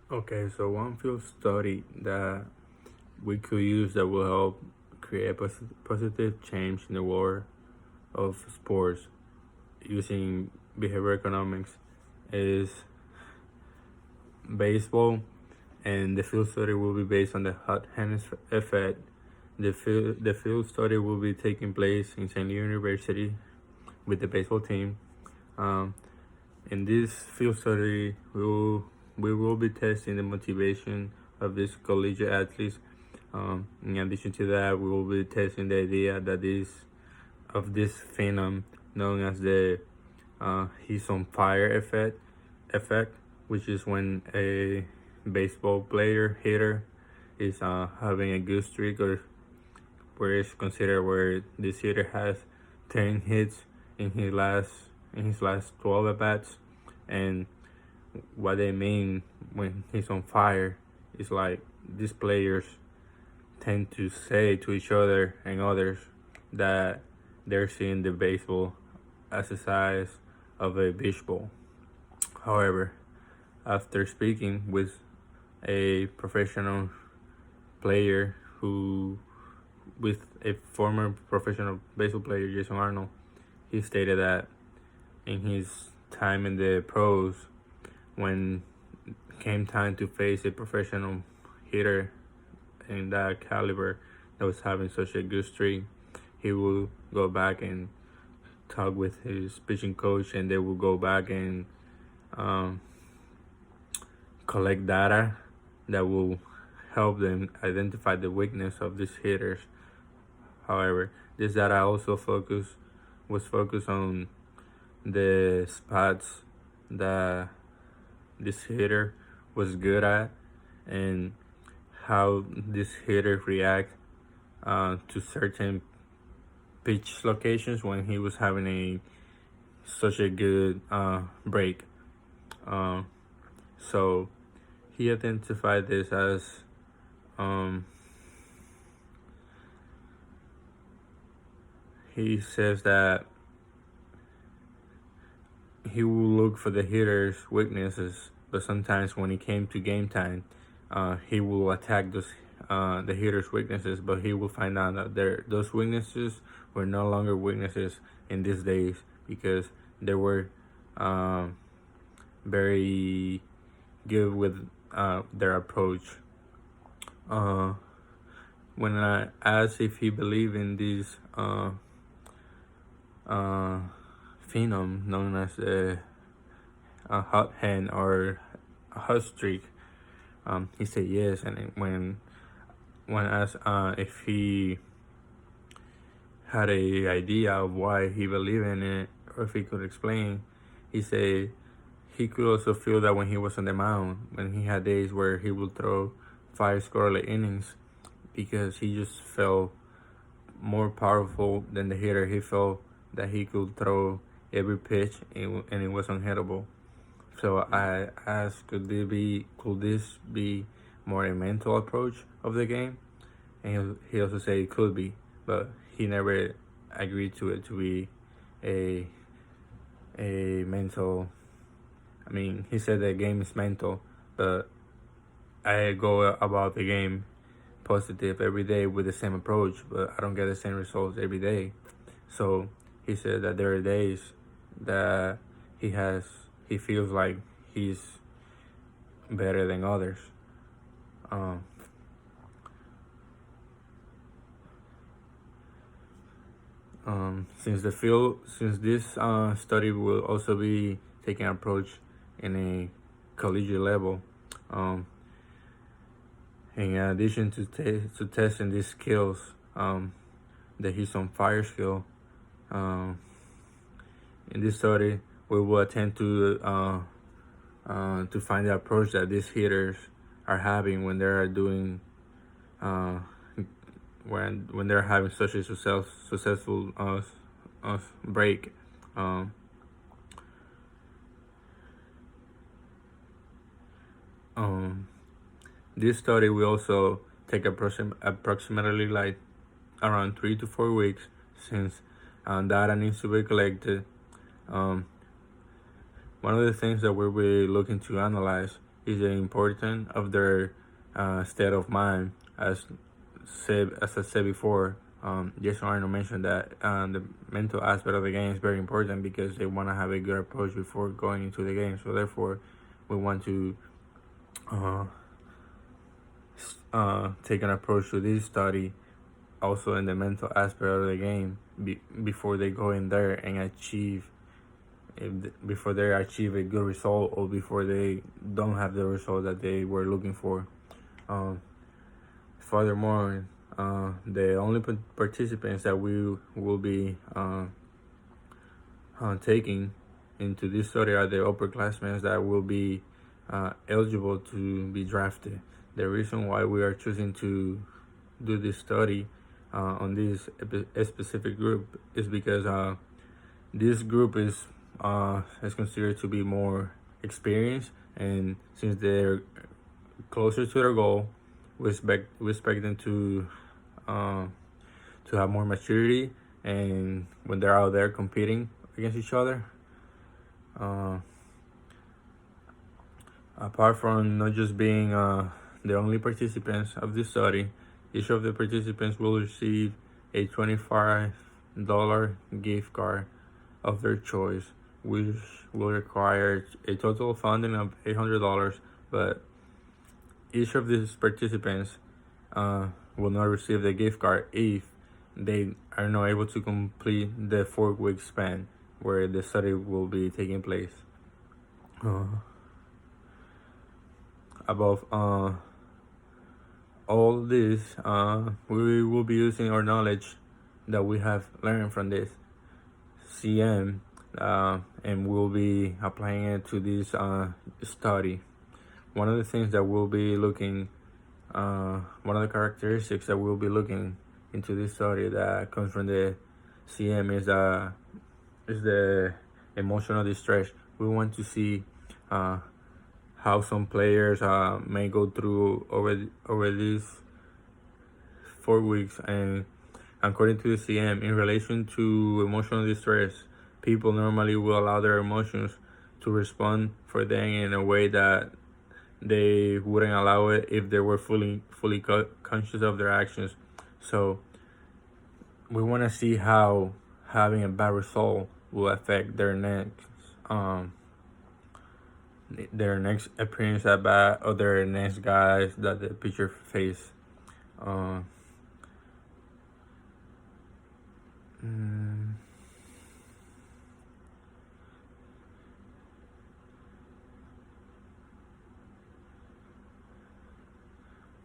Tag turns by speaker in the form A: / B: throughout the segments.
A: Okay, so one field study that we could use that will help create a positive change in the world of sports using behavioral economics is baseball, and the field study will be based on the hot hand effect. The field study will be taking place in St. Louis University with the baseball team. Um, in this field study, we will be testing the motivation of these collegiate athletes. In addition to that, we will be testing the idea that this phenom known as the he's on fire effect, which is when a baseball player hitter is having a good streak, or where it's considered where this hitter has 10 hits in his last 12 at bats. And what they mean when he's on fire is like these players tend to say to each other and others that they're seeing the baseball as the size of a beach ball. However, after speaking with a professional player who with a former professional baseball player, Jason Arnold, he stated that in his time in the pros, when came time to face a professional hitter in that caliber that was having such a good streak, he will go back and talk with his pitching coach, and they will go back and um, collect data that will help them identify the weakness of these hitters. However, this data also was focused on the spots that this hitter was good at, and how this hitter react to certain pitch locations when he was having a such a good break. Uh, so he identified this as um, he says that he will look for the hitter's weaknesses, but sometimes when it came to game time, he will attack the hitter's weaknesses, but he will find out that those weaknesses were no longer weaknesses in these days, because they were um, very good with their approach. Uh, when I asked if he believed in this uh, phenom known as the hot hand or a hot streak, he said yes. And when asked if he had a idea of why he believed in it, or if he could explain, he said he could also feel that when he was on the mound, when he had days where he would throw 5 scoreless innings, because he just felt more powerful than the hitter. He felt that he could throw every pitch and it was unhittable. So I asked, could this be more a mental approach of the game? And he also said it could be, but he never agreed to it to be a a mental. I mean, he said the game is mental, but I go about the game positive every day with the same approach, but I don't get the same results every day. So he said that there are days that he feels like he's better than others. Um, since this study will also be taking approach in a collegiate level, um, in addition to testing these skills, the He's on Fire skill, um, in this study we will attempt to find the approach that these hitters are having when they are doing uh, when they're having such a successful break. Um, um, this study will also take approximately like around 3 to 4 weeks, since data needs to be collected. Um, One of the things that we'll be looking to analyze is the importance of their state of mind. As I said before, Jason Arnold mentioned that the mental aspect of the game is very important because they want to have a good approach before going into the game. So therefore, we want to uh, take an approach to this study also in the mental aspect of the game before they go in there and before they achieve a good result or before they don't have the result that they were looking for. Um, Furthermore, the only participants that we will be taking into this study are the upperclassmen that will be eligible to be drafted. The reason why we are choosing to do this study on this specific group is because this group is considered to be more experienced, and since they're closer to their goal, we expect them to have more maturity, and when they're out there competing against each other. Apart from not just being the only participants of this study, each of the participants will receive a $25 gift card of their choice, which will require a total funding of $800, but each of these participants will not receive the gift card if they are not able to complete the 4-week span where the study will be taking place. Above all this, we will be using our knowledge that we have learned from this CM, and we'll be applying it to this study. One of the things that we'll be looking, one of the characteristics that we'll be looking into this study that comes from the CM is the emotional distress. We want to see how some players may go through over these 4 weeks, and according to the CM, in relation to emotional distress, people normally will allow their emotions to respond for them in a way that they wouldn't allow it if they were fully conscious of their actions. So we want to see how having a bad result will affect their next appearance at bat or their next guys that the pitcher face.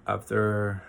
A: After